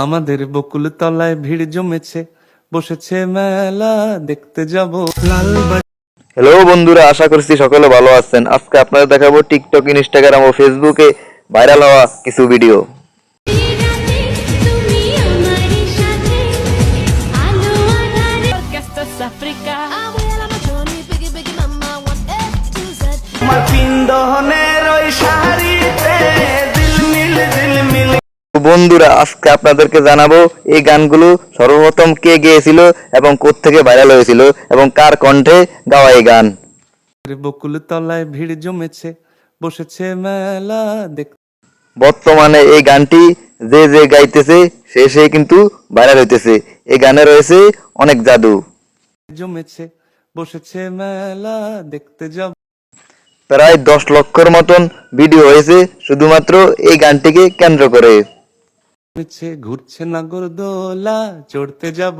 আমাদের বকুল তলায় ভিড় জমেছে, বসেছে মেলা দেখতে যাব। হ্যালো বন্ধুরা, আশা করছি সকলে ভালো আছেন। আজকে আপনাদের দেখাবো টিকটক, ইনস্টাগ্রাম ও ফেসবুকে ভাইরাল হওয়া কিছু ভিডিও। বন্ধুরা, আজকে আপনাদেরকে জানাবো এই গানগুলো সর্বপ্রথম কে গেয়েছিল এবং কোত্থেকে ভাইরাল হয়েছিল এবং কার কণ্ঠে গাওয়া এই গান। বকুল তলায় ভিড় জমেছে, বসেছে মেলা দেখতে বর্তমানে এই গানটি যে যে গাইতেছে সে কিন্তু ভাইরাল হইতেছে। এই গানে রয়েছে অনেক জাদু। জমেছে, বসেছে মেলা দেখতে যাব। প্রায় 10 লক্ষের মতন ভিডিও হয়েছে শুধুমাত্র এই গানটিকে কেন্দ্র করে। ঘুরছে নাগরদোলা, চড়তে যাব।